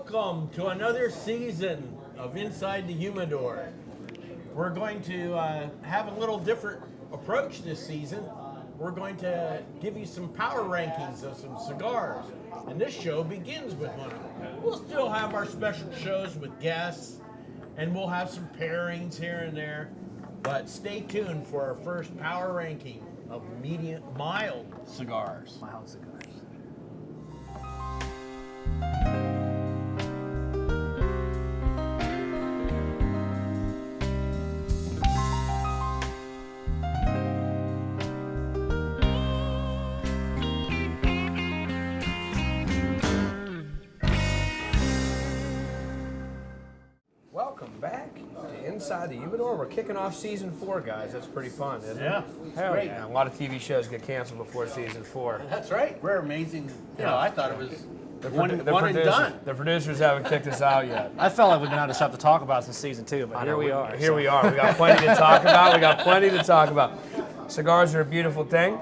Welcome to another season of Inside the Humidor. We're going to have a little different approach this season. We're going to give you some power rankings of some cigars. And this show begins with one. We'll still have our special shows with guests, and we'll have some pairings here and there. But stay tuned for our first power ranking of mild cigars. Mild cigars. Welcome back to Inside the Humidor. We're kicking off Season 4, guys. That's pretty fun, isn't it? Yeah, Hell great. yeah. A lot of TV shows get canceled before Season 4. That's right. We're amazing. You know, I thought it was The one and producers, done. The producers haven't kicked us out yet. I felt like we've been out of stuff to talk about since season 2, but here we are. Here we are. We got plenty to talk about. Cigars are a beautiful thing.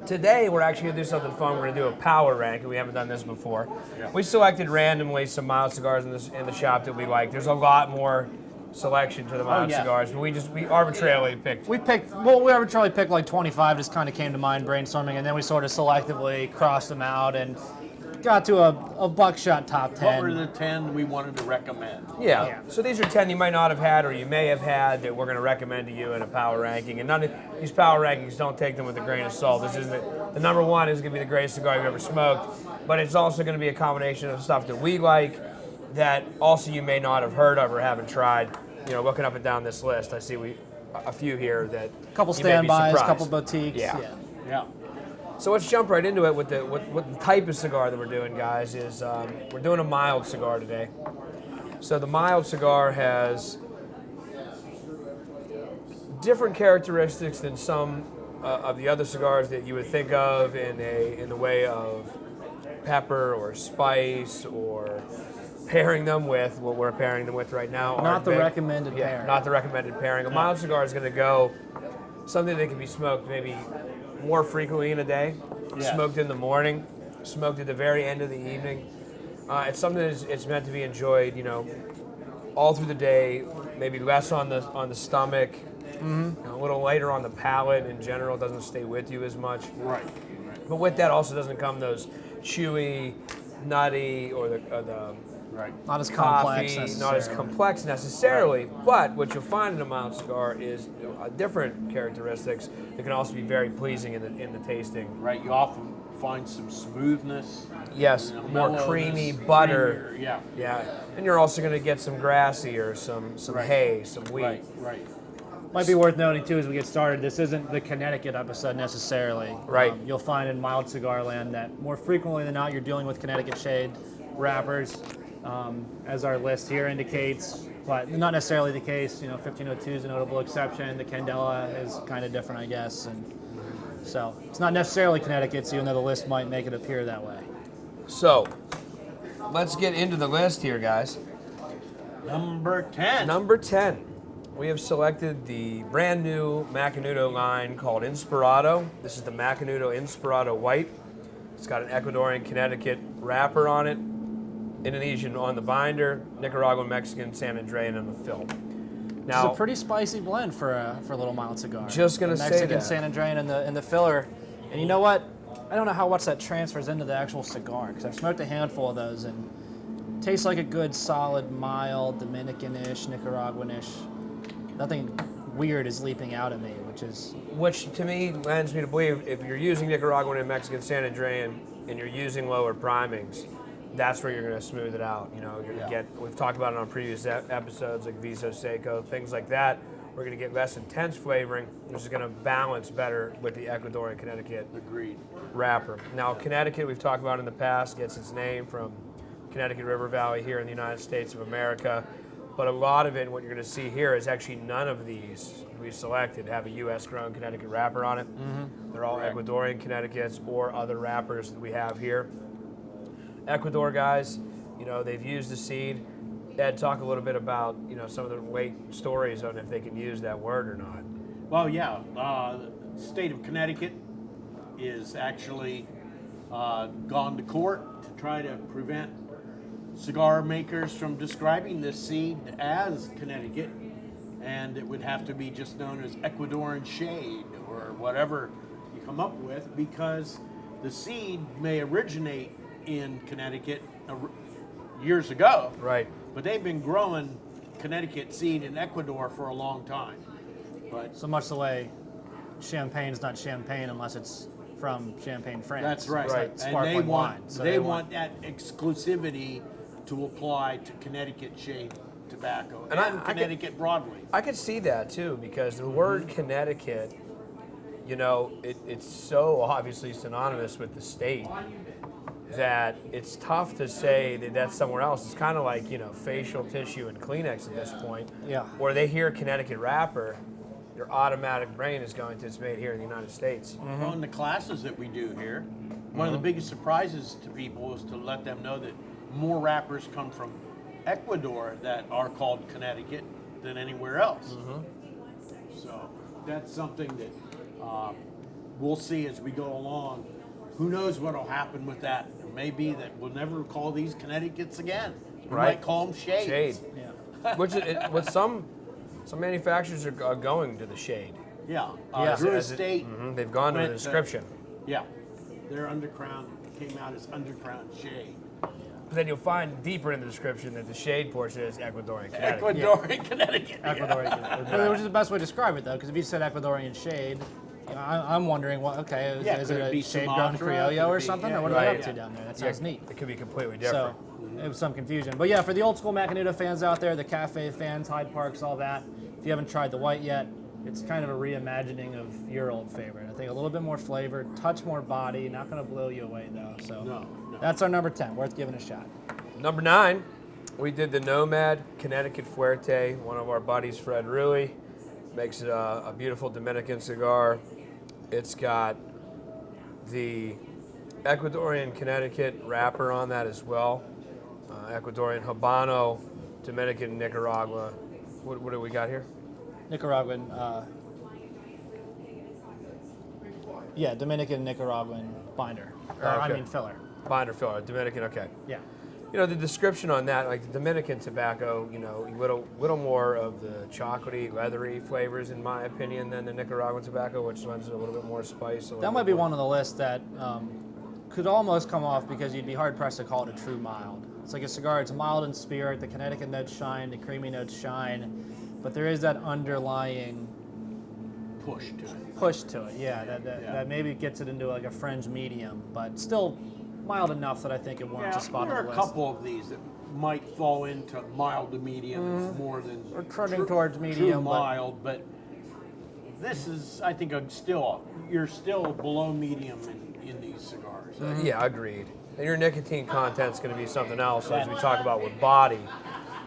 Today, we're actually going to do something fun. We're going to do a power ranking. We haven't done this before. Yeah. We selected randomly some mild cigars in the shop that we like. There's a lot more selection to the mild cigars, but we arbitrarily picked. We arbitrarily picked like 25, just kind of came to mind brainstorming, and then we sort of selectively crossed them out and got to a buckshot top 10. What were the 10 we wanted to recommend? Yeah. So these are 10 you might not have had or you may have had that we're going to recommend to you in a power ranking. And none of these power rankings, don't take them with a grain of salt. This isn't the number one is going to be the greatest cigar you've ever smoked, but it's also going to be a combination of stuff that we like that also you may not have heard of or haven't tried. You know, looking up and down this list, I see a few here that a couple you may be standbys, a surprised. couple boutiques. Yeah. So let's jump right into it with what the type of cigar that we're doing, guys, is we're doing a mild cigar today. So the mild cigar has different characteristics than some of the other cigars that you would think of in the way of pepper or spice or pairing them with what we're pairing them with right now. Not the recommended pairing. Not the recommended pairing. A mild cigar is going to go something that can be smoked maybe more frequently in a day, smoked in the morning, smoked at the very end of the evening. It's something it's meant to be enjoyed, you know, all through the day. Maybe less on the stomach, you know, a little lighter on the palate in general. Doesn't stay with you as much. Right. But with that also doesn't come those chewy, nutty, or the Not as coffee, complex not as complex necessarily, but what you'll find in a mild cigar is different characteristics that can also be very pleasing in the tasting. Right. You often find some smoothness. Yes, You know, more mellowness, creamy butter. creamier, Yeah, and you're also going to get some grassy or some hay, some wheat. Right. Might be worth noting too as we get started, this isn't the Connecticut episode necessarily. Right. You'll find in mild cigar land that more frequently than not you're dealing with Connecticut shade wrappers, as our list here indicates, but not necessarily the case. You know, 1502 is a notable exception. The Candela is kind of different, I guess, and so it's not necessarily Connecticut, even though the list might make it appear that way. So, let's get into the list here, guys. Number 10. Number 10. We have selected the brand new Macanudo line called Inspirado. This is the Macanudo Inspirado White. It's got an Ecuadorian Connecticut wrapper on it, Indonesian on the binder, Nicaraguan, Mexican, San Andrean on the film. Now, It's a pretty spicy blend for a little mild cigar. Just gonna say Mexican that. San Andrean in the filler, and you know what? I don't know how much that transfers into the actual cigar because I've smoked a handful of those and it tastes like a good solid mild Dominican-ish, Nicaraguan-ish. Nothing weird is leaping out at me, which to me lends me to believe if you're using Nicaraguan and Mexican San Andrean and you're using lower primings, that's where you're going to smooth it out. You know, you're going to get, we've talked about it on previous episodes like Viso Seco, things like that. We're going to get less intense flavoring, which is going to balance better with the Ecuadorian Connecticut wrapper. Now, Connecticut, we've talked about in the past, gets its name from Connecticut River Valley here in the United States of America. But a lot of it, what you're going to see here, is actually none of these we selected have a U.S.-grown Connecticut wrapper on it. Mm-hmm. They're all Ecuadorian Connecticut's or other wrappers that we have here. Ecuador guys, you know, they've used the seed. Ed, talk a little bit about, you know, some of the late stories on if they can use that word or not. Well, yeah, the state of Connecticut is actually gone to court to try to prevent cigar makers from describing this seed as Connecticut, and it would have to be just known as Ecuadorian shade or whatever you come up with, because the seed may originate in Connecticut years ago, Right. but they've been growing Connecticut seed in Ecuador for a long time. But So much the way Champagne's not champagne unless it's from Champagne, France. that's right. It's like And sparkling they want wine. So they want that exclusivity to apply to Connecticut shade tobacco And and I Connecticut broadly. I could see that too, because the word Connecticut, you know, it's so obviously synonymous with the state that it's tough to say that that's somewhere else. It's kind of like, you know, facial tissue and Kleenex at this point. Yeah. Where they hear Connecticut wrapper, your automatic brain is going to, it's made here in the United States. Well, in the classes that we do here, one of the biggest surprises to people is to let them know that more wrappers come from Ecuador that are called Connecticut than anywhere else. So that's something that we'll see as we go along. Who knows what will happen with that? It may be that we'll never call these Connecticut's again. We Right. might call them shades. Shade. Yeah. Which what some manufacturers are going to the shade. Yeah. Yeah. Drew As it- Estate. They've gone to the went, description. Yeah. Their underground came out as underground shade. But then you'll find deeper in the description that the shade portion is Ecuadorian Connecticut. Ecuadorian Connecticut. Ecuadorian. Which is the best way to describe it, though, because if you said Ecuadorian shade, you know, I'm wondering, what? Okay, is, Yeah, is could it it a be shade grown Sumatra? Could Criollo it or be- something, yeah, or what are right, they up to yeah. down there? That Yeah, sounds neat. It could be completely So different. it was some confusion. But yeah, for the old school Macanudo fans out there, the cafe fans, Hyde Parks, all that, if you haven't tried the white yet, it's kind of a reimagining of your old favorite. I think a little bit more flavor, touch more body, not going to blow you away though. So No. that's our number 10, worth giving a shot. Number 9, we did the Nomad Connecticut Fuerte. One of our buddies, Fred Rui, makes a beautiful Dominican cigar. It's got the Ecuadorian Connecticut wrapper on that as well. Ecuadorian Habano, Dominican Nicaragua. What do we got here? Nicaraguan, Dominican Nicaraguan binder. Or, I Okay. mean filler. Binder filler, Dominican, okay. Yeah. You know, the description on that, like the Dominican tobacco, you know, little more of the chocolatey, leathery flavors, in my opinion, than the Nicaraguan tobacco, which lends it a little bit more spice. That might be one on the list that could almost come off because you'd be hard pressed to call it a true mild. It's like a cigar, it's mild in spirit, the Connecticut notes shine, the creamy notes shine, but there is that underlying Push to it. push to it, that maybe gets it into like a fringe medium, but still mild enough that I think it warrants a spot there on are the a list. couple of these that might fall into mild to medium more than Or trending true- towards true medium, but- mild, but this is, I think, you're still below medium in these cigars. Yeah, agreed. And your nicotine content's going to be something else, as we talk about with body.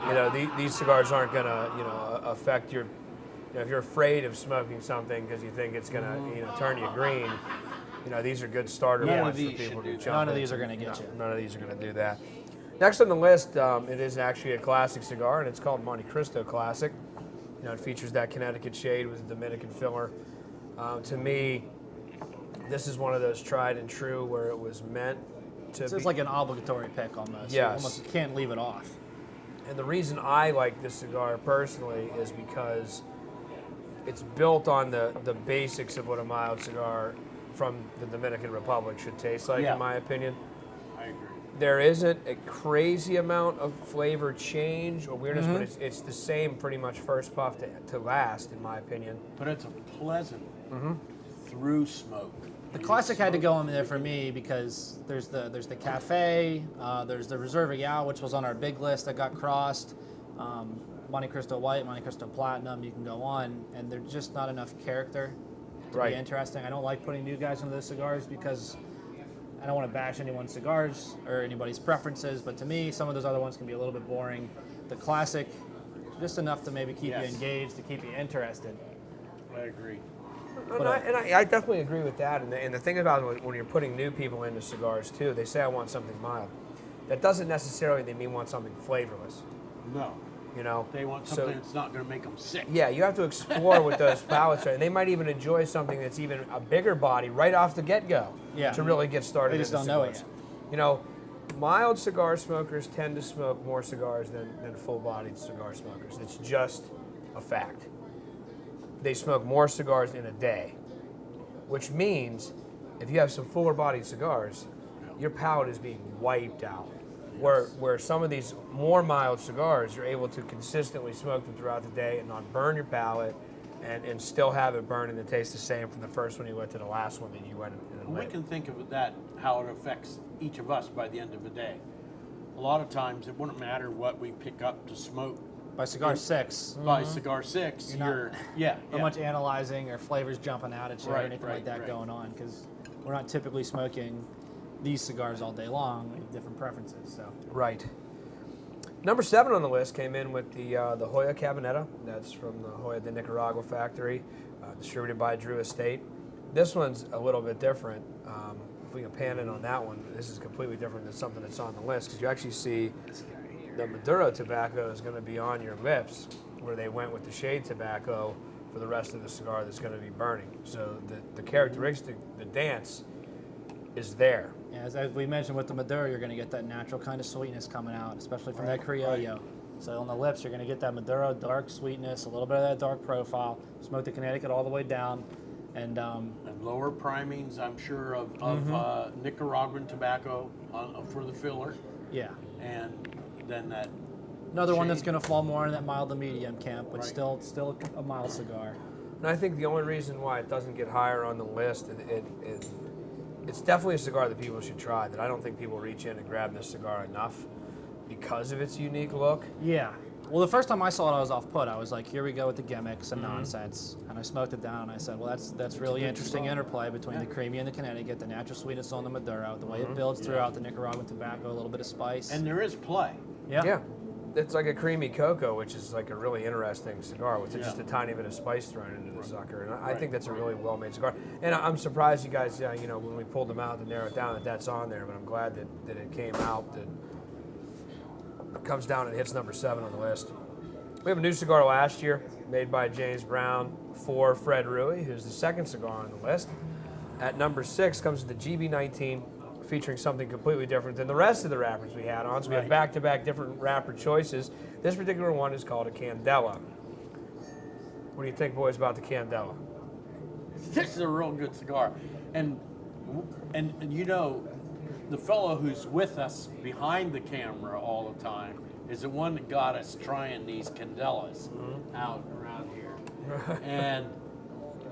You know, these cigars aren't going to, you know, affect your. You know, if you're afraid of smoking something because you think it's going to, you know, turn you green, you know, these are good starter None of points for these people should to do jump None of these into. are gonna get you. None of these are going to do that. Next on the list, it is actually a classic cigar, and it's called Monte Cristo Classic. You know, it features that Connecticut shade with a Dominican filler. To me, this is one of those tried and true where it was meant to It's be. just like an obligatory pick almost. Yes. You almost can't leave it off. And the reason I like this cigar personally is because it's built on the basics of what a mild cigar from the Dominican Republic should taste like, Yeah. in my opinion. I agree. There isn't a crazy amount of flavor change or weirdness, but it's the same pretty much first puff to last, in my opinion. But it's a pleasant through smoke. The classic had to go in there for me because there's the cafe, there's the Reserve Royale, which was on our big list that got crossed, Monte Cristo White, Monte Cristo Platinum. You can go on, and there's just not enough character to Right. be interesting. I don't like putting new guys into those cigars because I don't want to bash anyone's cigars or anybody's preferences. But to me, some of those other ones can be a little bit boring. The classic, just enough to maybe keep Yes. you engaged, to keep you interested. I agree. And I definitely agree with that. And the thing about it, when you're putting new people into cigars too, they say I want something mild. That doesn't necessarily mean want something flavorless. No. You know, They want So- something that's not going to make them sick. Yeah, you have to explore with those palates, right? And they might even enjoy something that's even a bigger body right off the get-go Yeah. to really get started. They just into don't know it cigars. You know, mild cigar smokers tend to smoke more cigars than full-bodied cigar smokers. It's just a fact. They smoke more cigars in a day, which means if you have some fuller-bodied cigars, your palate is being wiped out. Where some of these more mild cigars, you're able to consistently smoke them throughout the day and not burn your palate, and still have it burn and it tastes the same from the first one you went to the last one that you went and We lit. can think of that, how it affects each of us by the end of the day. A lot of times it wouldn't matter what we pick up to smoke. By cigar 6. By cigar 6, You're yeah. not much analyzing or flavors jumping out at you or Right, anything like that right. going on, because we're not typically smoking these cigars all day long. We have different preferences. So Right. Number 7 on the list came in with the Jolla Cabineta. That's from the Jolla de Nicaragua factory, distributed by Drew Estate. This one's a little bit different. If we can pan in on that one, this is completely different than something that's on the list, because you actually see the Maduro tobacco is going to be on your lips, where they went with the shade tobacco for the rest of the cigar that's going to be burning. So the characteristic, the dance, is there. yeah, as we mentioned with the Maduro, you're going to get that natural kind of sweetness coming out, especially from that Criollo. So on the lips, you're going to get that Maduro dark sweetness, a little bit of that dark profile. Smoke the Connecticut all the way down, and And lower primings, I'm sure, of Nicaraguan tobacco for the filler. yeah, And then that another one that's shade. going to fall more in that mild to medium camp, but Right. still a mild cigar. And I think the only reason why it doesn't get higher on the list, it's definitely a cigar that people should try. That I don't think people reach in and grab this cigar enough because of its unique look. Yeah. Well, the first time I saw it, I was off put. I was like, here we go with the gimmicks and nonsense. And I smoked it down, and I said, well, that's really interesting interplay between the creamy and the Connecticut, the natural sweetness on the Maduro, the way it builds throughout the Nicaraguan tobacco, a little bit of spice. And there is play. yeah. It's like a creamy cocoa, which is like a really interesting cigar with just Yeah. a tiny bit of spice thrown into the sucker. And I Right. think that's a really well-made cigar. And I'm surprised you guys, when we pulled them out to narrow it down, that's on there. But I'm glad that it came out, that it comes down and hits number 7 on the list. We have a new cigar last year made by James Brown for Fred Rui, who's the second cigar on the list. At number 6 comes the GB19, featuring something completely different than the rest of the wrappers we had on. So we have Right. back-to-back different wrapper choices. This particular one is called a Candela. What do you think, boys, about the Candela? This is a real good cigar. And you know, the fellow who's with us behind the camera all the time is the one that got us trying these Candelas out around here. And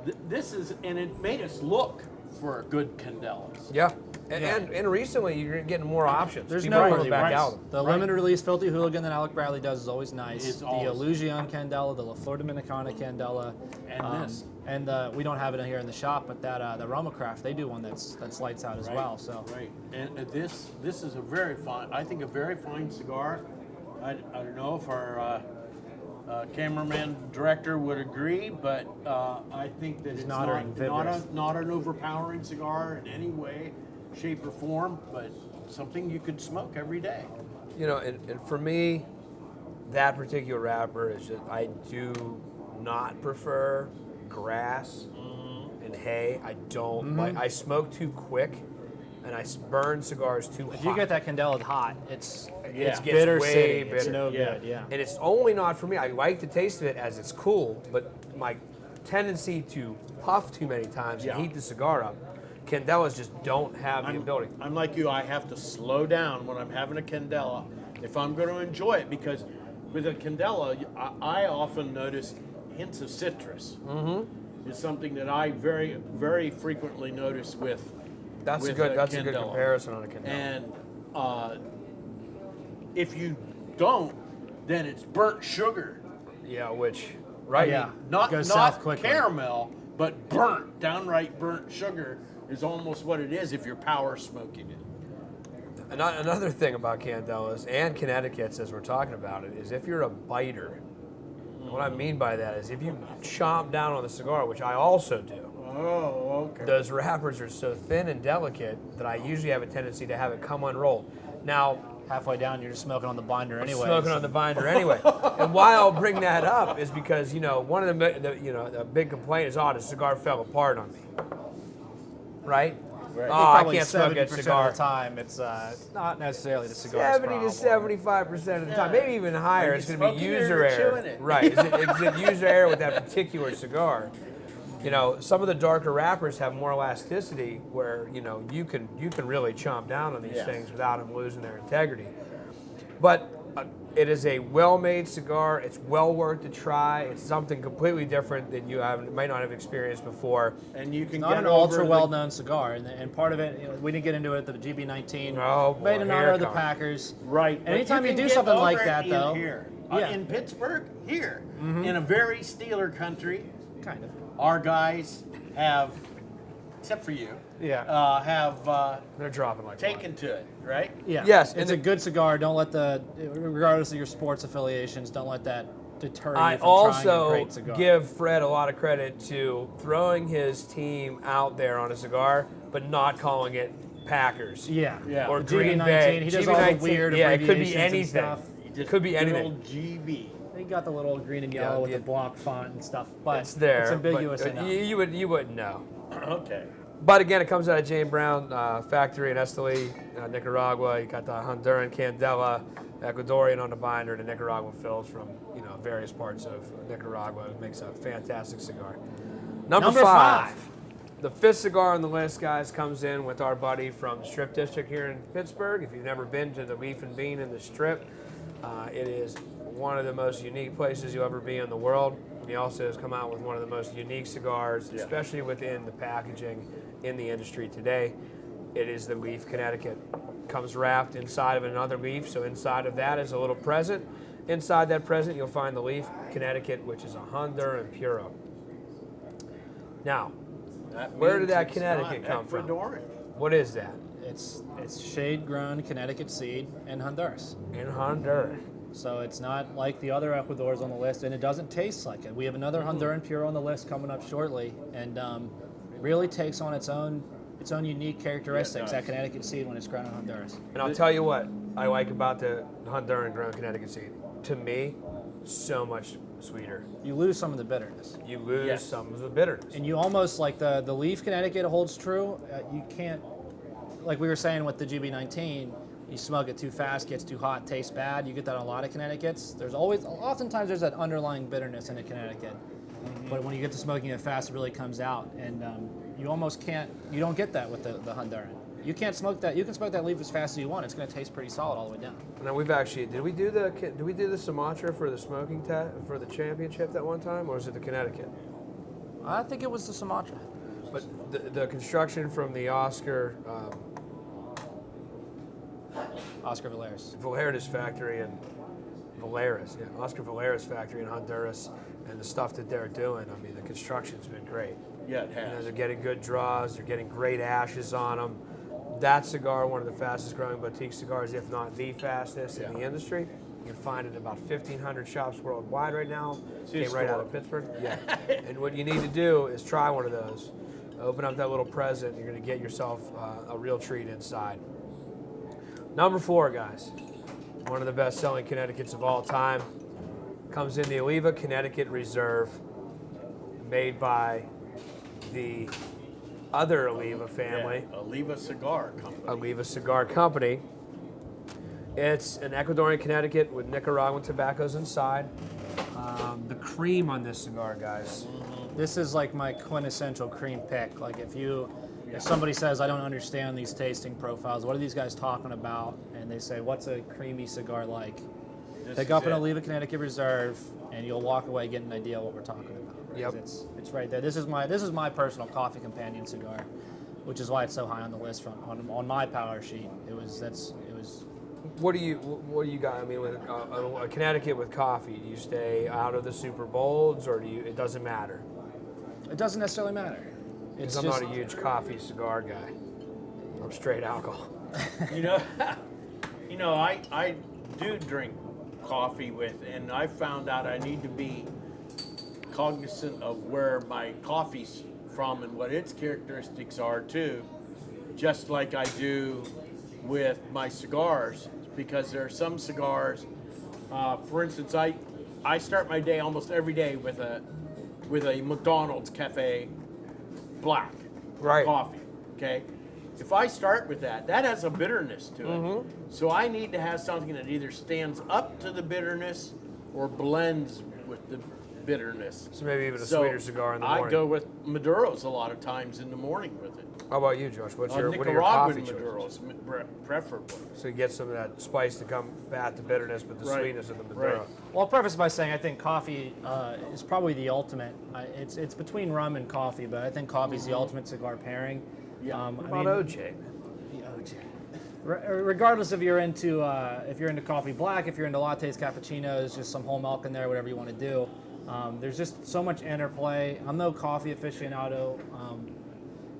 it made us look for good Candelas. Yeah. And recently you're getting more options. There's People no are really back ones. out. The limited release Filthy Hooligan that Alec Bradley does is always nice. It's the always- Illusion Candela, the La Flor Dominicana Candela. And this. And we don't have it in here in the shop, but that the Roma Craft, they do one that's lights out as well. So Right. And this is a very fine, I think a very fine cigar. I don't know if our cameraman director would agree, but I think that it's nodding vigorous. not an overpowering cigar in any way, shape, or form, but something you could smoke every day. And for me, that particular wrapper is just, I do not prefer grass and hay. I don't like, I smoke too quick and I burn cigars too hot. if you get that Candela hot, it it's gets bitter way city. It's bitter. no Yeah. good. Yeah. And it's only not for me. I like the taste of it as it's cool, but my tendency to puff too many times Yeah. and heat the cigar up, Candelas just don't have the ability. I'm like you, I have to slow down when I'm having a Candela if I'm going to enjoy it, because with a Candela, I often notice hints of citrus. Is something that I very, very frequently notice with That's a with good Candela. comparison on a Candela. And if you don't, then it's burnt sugar. Yeah, which right. Yeah. Not Goes south quickly. caramel, but burnt, downright burnt sugar is almost what it is if you're power smoking it. Another thing about Candelas and Connecticut's, as we're talking about it, is if you're a biter. And what I mean by that is if you chomp down on the cigar, which I also do. Oh, okay. Those wrappers are so thin and delicate that I usually have a tendency to have it come unrolled. Now, Halfway down, you're just smoking on the binder anyway. smoking on the binder anyway. And why I'll bring that up is because one of the big complaint is, the cigar fell apart on me, right? Right. Oh, I Probably can't smoke a 70% cigar. of the time, it's not necessarily the cigar's 70 to 75% of the time, maybe even higher. Are It's you going to be smoking it or user error. chewing it? Right? Is it user error with that particular cigar? You know, some of the darker wrappers have more elasticity, where you know you can really chomp down on these things without them losing their integrity. But it is a well-made cigar. It's well worth a try. It's something completely different that you might not have experienced before. And you can not get an over ultra the- well-known cigar, and part of it, we didn't get into it. The GB19 Oh, boy, made in here honor it of the comes. Packers. Right. but Anytime you can do get something over like it that, in though, here. yeah. In Pittsburgh, here, in a very Steeler country, Kind of. our guys have, except for you, Yeah. have They're dropping like taken to it, right? Yeah. Yes, It's and a good cigar. Don't let regardless of your sports affiliations, don't let that deter you I from trying a also great cigar. give Fred a lot of credit to throwing his team out there on a cigar, but not calling it Packers. Yeah. Yeah. Or The Green GB19, Bay. he does all the GB19, weird yeah, it could be abbreviations and anything. stuff. Just Could be good anything. old GB. He got the little green and Yeah, yellow with the- the block font and stuff, but It's there. It's ambiguous but, enough. you wouldn't know. Okay. But again, it comes out of Jane Brown factory in Esteli, Nicaragua. You got the Honduran Candela, Ecuadorian on the binder, the Nicaraguan fills from various parts of Nicaragua. It makes a fantastic cigar. Number five. The fifth cigar on the list, guys, comes in with our buddy from the Strip District here in Pittsburgh. If you've never been to the Leaf and Bean in the Strip, it is one of the most unique places you'll ever be in the world. He also has come out with one of the most unique cigars, especially within the packaging in the industry today. It is the Leaf Connecticut. Comes wrapped inside of another leaf, so inside of that is a little present. Inside that present, you'll find the Leaf Connecticut, which is a Honduran Puro. Now, where did means that it's Connecticut not come from? Ecuadorian. What is that? It's shade-grown Connecticut seed in Honduras. In Honduras. So it's not like the other Ecuadors on the list, and it doesn't taste like it. We have another Honduran Puro on the list coming up shortly, and really takes on its own unique characteristics, that Connecticut seed when it's grown in Honduras. And I'll tell you what I like about the Honduran grown Connecticut seed. To me, so much sweeter. You lose some of the bitterness. You lose some of the bitterness. And you almost, like the Leaf Connecticut holds true, you can't, like we were saying with the GB19, you smoke it too fast, gets too hot, tastes bad. You get that on a lot of Connecticut's. Oftentimes there's that underlying bitterness in a Connecticut. But when you get to smoking it fast, it really comes out. And you almost can't, you don't get that with the Honduran. You can't smoke that, you can smoke that leaf as fast as you want. It's going to taste pretty solid all the way down. Now we've actually, did we do the Sumatra for the smoking for the championship that one time, or was it the Connecticut? I think it was the Sumatra. But the construction from the Oscar Oscar Valeris. Valeris factory in Oscar Valeris factory in Honduras, and the stuff that they're doing. I mean, the construction's been great. Yeah, it has. They're getting good draws. They're getting great ashes on them. That cigar, one of the fastest growing boutique cigars, if not the fastest in the industry. You can find it in about 1,500 shops worldwide right now. Came right out of Pittsburgh. Yeah. And what you need to do is try one of those. Open up that little present. You're going to get yourself a real treat inside. Number 4, guys. One of the best-selling Connecticut's of all time. Comes in the Oliva Connecticut Reserve, made by the other Oliva family. Yeah, Oliva Cigar Company. Oliva Cigar Company. It's an Ecuadorian Connecticut with Nicaraguan tobaccos inside. The cream on this cigar, guys. This is like my quintessential cream pick. Like if somebody says, I don't understand these tasting profiles, what are these guys talking about? And they say, what's a creamy cigar like? Pick up an Oliva Connecticut Reserve, and you'll walk away getting an idea of what we're talking about. Right? Yep. It's right there. This is my personal coffee companion cigar, which is why it's so high on the list on my power sheet. It was. What do you got? I mean, with a Connecticut with coffee, do you stay out of the super bolds, or it doesn't matter? It doesn't necessarily matter. Because I'm not a huge coffee cigar guy. I'm straight alcohol. I do drink coffee and I found out I need to be cognizant of where my coffee's from and what its characteristics are too, just like I do with my cigars, because there are some cigars, for instance, I start my day almost every day with a McDonald's Cafe black Right. coffee, okay? if I start with that, that has a bitterness to it. So I need to have something that either stands up to the bitterness or blends with the bitterness. So maybe even a sweeter cigar in the morning. I go with Maduros a lot of times in the morning with it. How about you, Josh? What are your Nicaraguan coffee choices? Maduros, preferably. So you get some of that spice to combat the bitterness, but the sweetness of the Maduro. Right. Well, I'll preface by saying I think coffee is probably the ultimate. It's between rum and coffee, but I think coffee is the ultimate cigar pairing. Yeah. What about OJ? The OJ. Regardless if you're into coffee black, if you're into lattes, cappuccinos, just some whole milk in there, whatever you want to do. There's just so much interplay. I'm no coffee aficionado,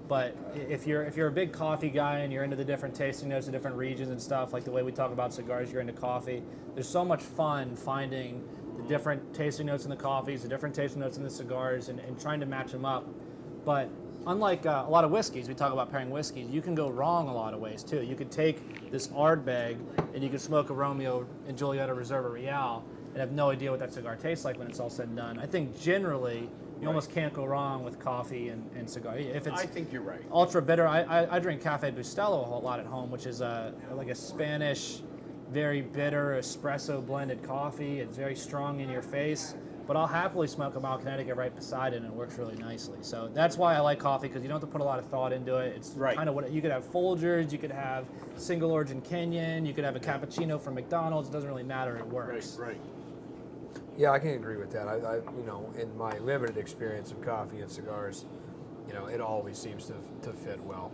but if you're a big coffee guy and you're into the different tasting notes of different regions and stuff, like the way we talk about cigars, you're into coffee. There's so much fun finding the different tasting notes in the coffees, the different tasting notes in the cigars, and trying to match them up. But unlike a lot of whiskeys, we talk about pairing whiskeys, you can go wrong a lot of ways too. You could take this Ardbeg and you could smoke a Romeo and Juliet or Reserva Real and have no idea what that cigar tastes like when it's all said and done. I think generally you almost can't go wrong with coffee and cigar. If it's I think you're right. ultra bitter, I drink Cafe Bustelo a whole lot at home, which is like a Spanish, very bitter espresso blended coffee. It's very strong in your face. But I'll happily smoke a mild Connecticut right beside it, and it works really nicely. So that's why I like coffee, because you don't have to put a lot of thought into it. It's kind of what you could have Folgers, you could have single origin Kenyan, you could have a cappuccino from McDonald's. It doesn't really matter. It works. Right. Yeah, I can agree with that. I in my limited experience of coffee and cigars, it always seems to fit well.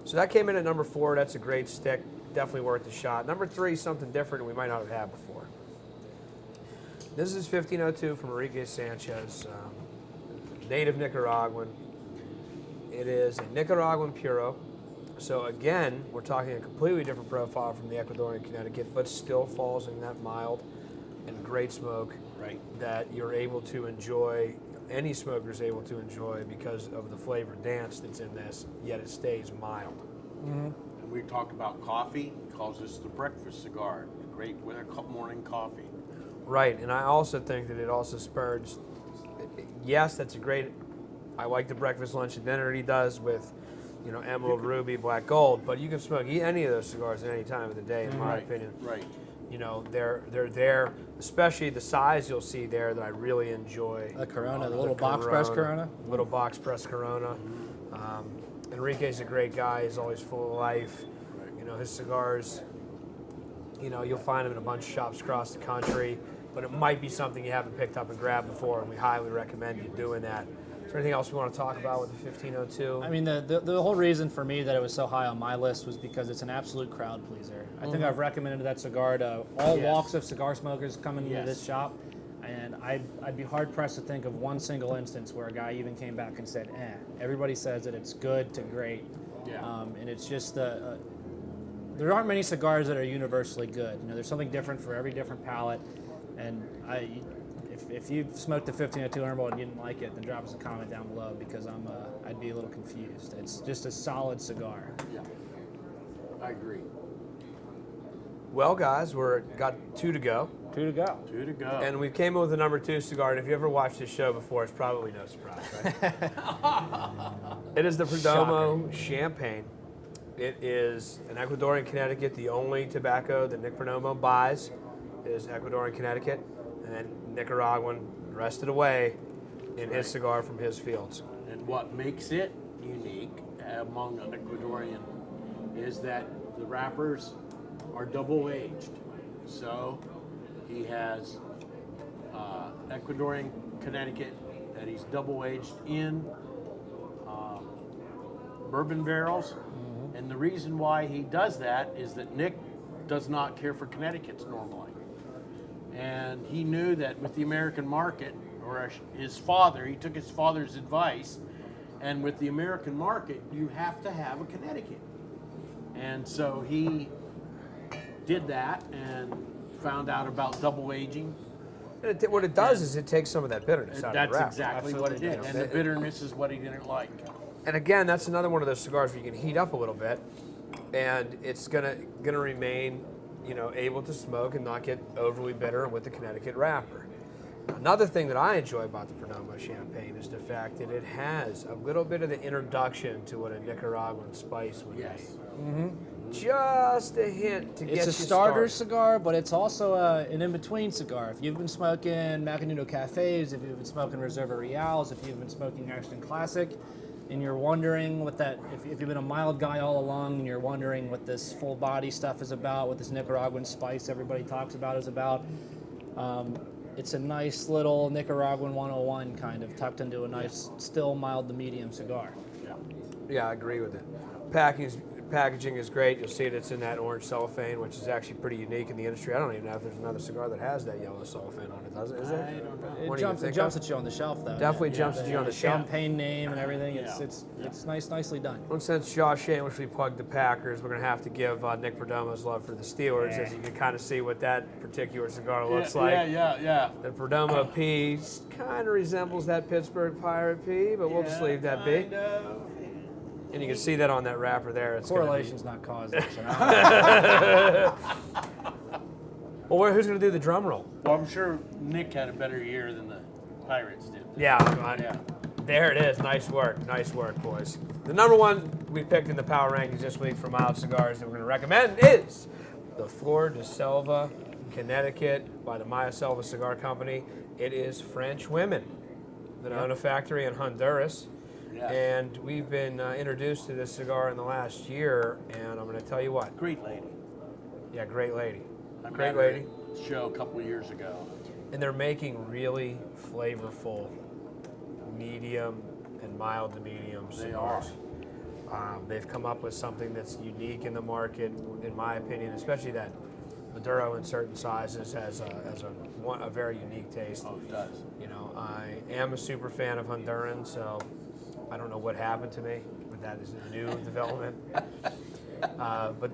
So that came in at number 4. That's a great stick. Definitely worth a shot. Number 3, something different we might not have had before. This is 1502 from Enrique Sanchez, native Nicaraguan. It is a Nicaraguan Puro. So again, we're talking a completely different profile from the Ecuadorian Connecticut, but still falls in that mild and great smoke that you're able to enjoy, any smoker is able to enjoy because of the flavor dance that's in this, yet it stays mild. And we talked about coffee, calls this the breakfast cigar. Great winter morning coffee. Right, and I also think that it also spurs, yes, that's a great, I like the breakfast, lunch, and dinner he does with, Emerald, Ruby, Black Gold, but you can smoke any of those cigars at any time of the day, in my opinion. Right. They're there, especially the size you'll see there that I really enjoy. The Corona, the little box press Corona. Little box press Corona. Enrique's a great guy. He's always full of life. His cigars, you'll find them in a bunch of shops across the country, but it might be something you haven't picked up and grabbed before, and we highly recommend you doing that. Is there anything else we want to talk about with the 1502? I mean, the whole reason for me that it was so high on my list was because it's an absolute crowd pleaser. I think I've recommended that cigar to all walks of cigar smokers coming into this shop, and I'd be hard-pressed to think of one single instance where a guy even came back and said, everybody says that it's good to great. Yeah. And it's just there aren't many cigars that are universally good. There's something different for every different palate, and if you've smoked the 1502 Humidor and you didn't like it, then drop us a comment down below, because I'd be a little confused. It's just a solid cigar. Yeah. I agree. Well, guys, got 2 to go. 2 to go. 2 to go. And we came in with the number 2 cigar, and if you ever watched this show before, it's probably no surprise, right? It is the Perdomo Champagne. It is an Ecuadorian Connecticut. The only tobacco that Nick Perdomo buys is Ecuadorian Connecticut, and then Nicaraguan the rest of the way in his cigar from his fields. And what makes it unique among Ecuadorian is that the wrappers are double aged. So he has Ecuadorian Connecticut that he's double aged in bourbon barrels. And the reason why he does that is that Nick does not care for Connecticut's normally. And he knew that with the American market, or his father, he took his father's advice, and with the American market, you have to have a Connecticut. And so he did that and found out about double aging. And what it does is it takes some of that bitterness out of the That's wrapper. exactly what it did. And the bitterness is what he didn't like. And again, that's another one of those cigars where you can heat up a little bit, and it's gonna remain, able to smoke and not get overly bitter with the Connecticut wrapper. Another thing that I enjoy about the Perdomo champagne is the fact that it has a little bit of the introduction to what a Nicaraguan spice would be. Just a hint to get you It's a starter started. cigar, but it's also an in-between cigar. If you've been smoking Macanudo Cafes, if you've been smoking Reserva Reals, if you've been smoking Ashton Classic, and you're wondering what that, if you've been a mild guy all along and you're wondering what this full body stuff is about, what this Nicaraguan spice everybody talks about is about, it's a nice little Nicaraguan 101 kind of tucked into a nice, still mild to medium cigar. Yeah, I agree with it. Packaging is great. You'll see it's in that orange cellophane, which is actually pretty unique in the industry. I don't even know if there's another cigar that has that yellow cellophane on it, does it? Is there? I don't know. What It do you jumps think at you on the shelf, though. Definitely jumps at you on the shelf. Champagne name and everything. It's nicely done. Well, since Josh shamelessly plugged the Packers, we're going to have to give Nick Perdomo's love for the Steelers, as you can kind of see what that particular cigar looks like. Yeah. The Perdomo P kind of resembles that Pittsburgh Pirate P, but we'll just leave that be. And you can see that on that wrapper there. It's Correlation's not causation. Well, who's going to do the drum roll? Well, I'm sure Nick had a better year than the Pirates did. Yeah. There it is. Nice work, boys. The number one we picked in the power rankings this week for mild cigars that we're going to recommend is the Flor de Selva, Connecticut, by the Maya Selva Cigar Company. It is French women that own a factory in Honduras. And we've been introduced to this cigar in the last year, and I'm going to tell you what. Great lady. Yeah, great lady. I met Great her lady. at a show a couple of years ago. And they're making really flavorful, medium and mild to medium cigars. They've come up with something that's unique in the market, in my opinion, especially that Maduro in certain sizes has a very unique taste. Oh, it does. You know, I am a super fan of Honduran, so I don't know what happened to me, but that is a new development. But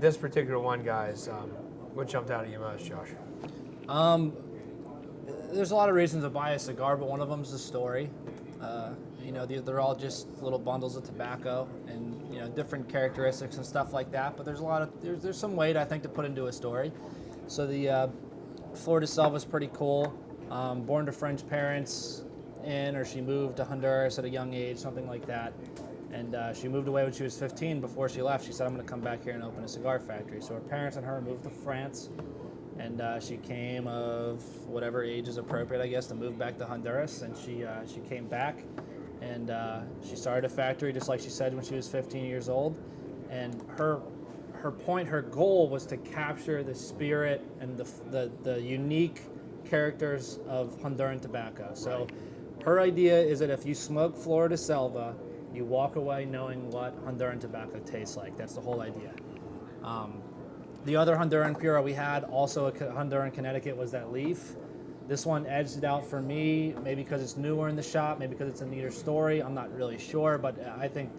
this particular one, guys, what jumped out at you most, Josh? There's a lot of reasons to buy a cigar, but one of them's the story. They're all just little bundles of tobacco and different characteristics and stuff like that. But there's some weight, I think, to put into a story. So the Flor de Selva is pretty cool. Born to French parents, or she moved to Honduras at a young age, something like that. And she moved away when she was 15. Before she left, she said, I'm going to come back here and open a cigar factory. So her parents and her moved to France, and she came of whatever age is appropriate, I guess, to move back to Honduras. And she came back, and she started a factory, just like she said, when she was 15 years old. And her goal was to capture the spirit and the unique characters of Honduran tobacco. So her idea is that if you smoke Flor de Selva, you walk away knowing what Honduran tobacco tastes like. That's the whole idea. The other Honduran Puro we had, also a Honduran Connecticut, was that Leaf. This one edged it out for me, maybe because it's newer in the shop, maybe because it's a neater story. I'm not really sure, but I think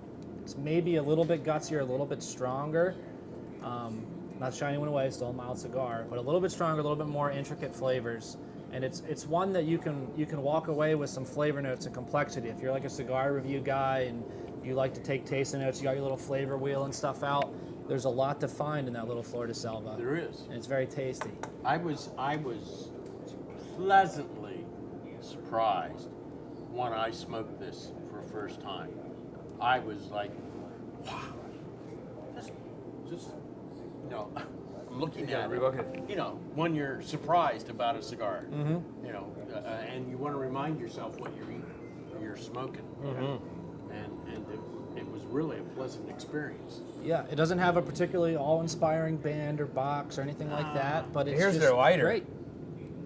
it's maybe a little bit gutsier, a little bit stronger. Not shying anyone away, still a mild cigar, but a little bit stronger, a little bit more intricate flavors. And it's one that you can walk away with some flavor notes and complexity. If you're like a cigar review guy and you like to take tasting notes, you got your little flavor wheel and stuff out, there's a lot to find in that little Flor de Selva. There is. And it's very tasty. I was pleasantly surprised when I smoked this for the first time. I was like, wow. Just looking at it, when you're surprised about a cigar, and you want to remind yourself what you're smoking, and it was really a pleasant experience. Yeah, it doesn't have a particularly awe-inspiring band or box or anything like that, but it's Here's just their lighter. great.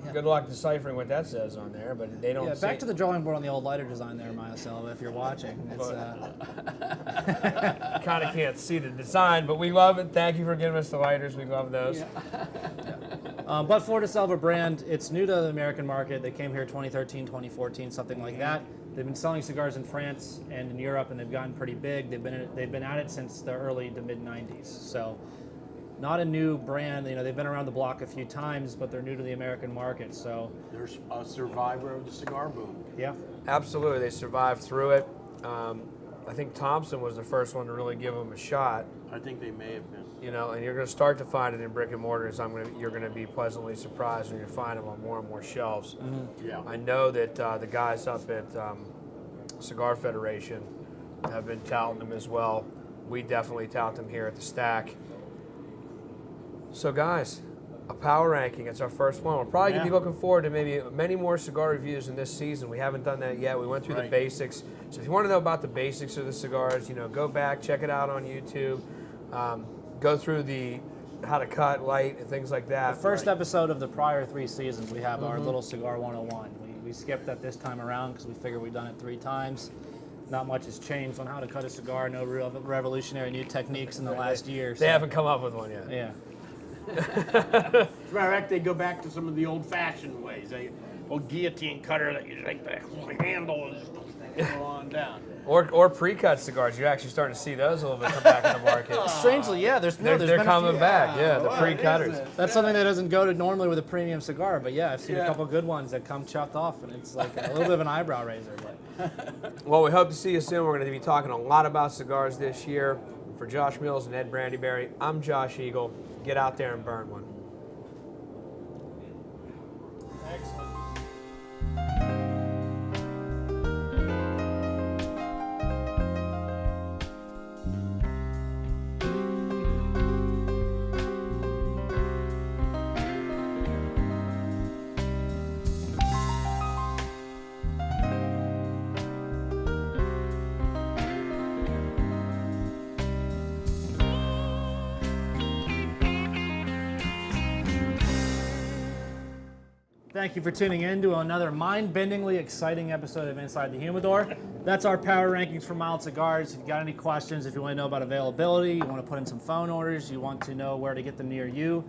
Yeah. Good luck deciphering what that says on there, but they don't. Yeah, back to the drawing board on the old lighter design there, Maya Selva, if you're watching. It's, kind of can't see the design, but we love it. Thank you for giving us the lighters. We love those. but Flor de Selva brand, it's new to the American market. They came here 2013, 2014, something like that. They've been selling cigars in France and in Europe, and they've gotten pretty big. They've been at it since the early to mid 90s. So, not a new brand. They've been around the block a few times, but they're new to the American market. So, There's a survivor of the cigar boom. yeah. Absolutely, they survived through it. I think Thompson was the first one to really give them a shot. I think they may have been. you know, and you're going to start to find it in brick and mortars. You're going to be pleasantly surprised when you find them on more and more shelves. Yeah. I know that the guys up at Cigar Federation have been touting them as well. We definitely tout them here at the Stack. So guys, a power ranking. It's our first one. We're probably going to be looking forward to maybe many more cigar reviews in this season. We haven't done that yet. We went through the basics. So if you want to know about the basics of the cigars, you know, go back, check it out on YouTube. Go through the how to cut, light, and things like that. The first episode of the prior 3 seasons, we have our little Cigar 101. We skipped that this time around because we figured we'd done it 3 times. Not much has changed on how to cut a cigar. No real revolutionary new techniques in the last year. They haven't come up with one yet. Yeah. As a matter of fact, they go back to some of the old-fashioned ways. A old guillotine cutter that you take the handle and just go on down. Or pre-cut cigars. You're actually starting to see those a little bit come back in the market. Strangely, yeah, there's They're been a coming few. back, yeah, the What pre-cutters. is it? That's something that doesn't go to normally with a premium cigar, but yeah, I've seen a Yeah. couple good ones that come chopped off, and it's like a little bit of an eyebrow raiser. But Well, we hope to see you soon. We're going to be talking a lot about cigars this year. For Josh Mills and Ed Brandyberry, I'm Josh Eagle. Get out there and burn one. thank you for tuning in to another mind-bendingly exciting episode of Inside the Humidor. That's our power rankings for mild cigars. If you got any questions, if you want to know about availability, you want to put in some phone orders, you want to know where to get them near you,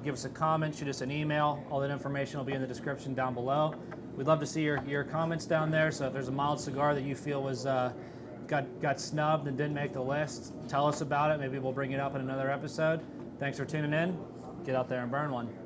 give us a comment, shoot us an email. All that information will be in the description down below. We'd love to see your comments down there. So if there's a mild cigar that you feel was got snubbed and didn't make the list, tell us about it. Maybe we'll bring it up in another episode. Thanks for tuning in. Get out there and burn one.